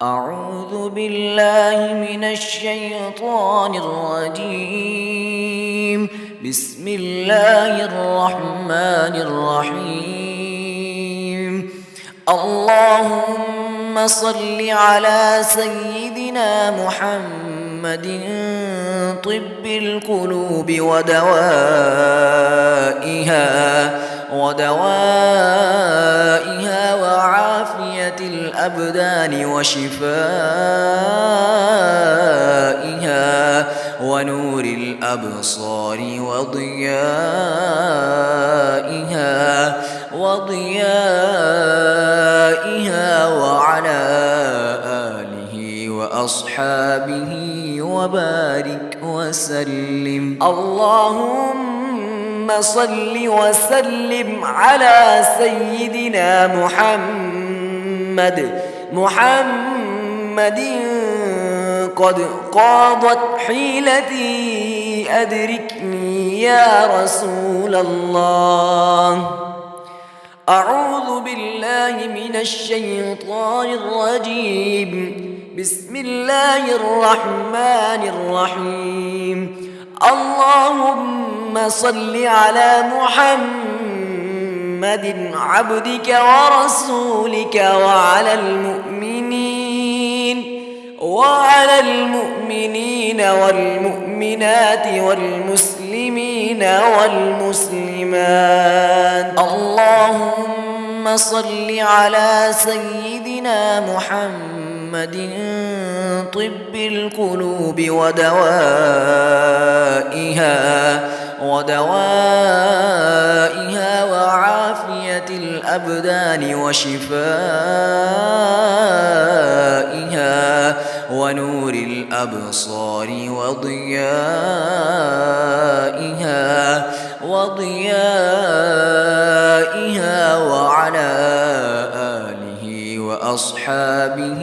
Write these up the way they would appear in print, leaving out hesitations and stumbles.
أعوذ بالله من الشيطان الرجيم. بسم الله الرحمن الرحيم. اللهم صل على سيدنا محمد طب القلوب ودوائها وعافية الأبدان وشفائها ونور الأبصار وضيائها وعلى آله وأصحابه وبارك وسلم. اللهم صل وسلم على سيدنا محمد قد قاضت حيلتي أدركني يا رسول الله. أعوذ بالله من الشيطان الرجيم. بسم الله الرحمن الرحيم. اللهم صل على محمد عبدك ورسولك وعلى المؤمنين والمؤمنات والمسلمين والمسلمات. اللهم صل على سيدنا محمد طب القلوب ودوائها وعافية الأبدان وشفائها ونور الأبصار وضيائها وعلى آله وأصحابه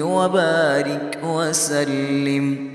وبارك وسلم.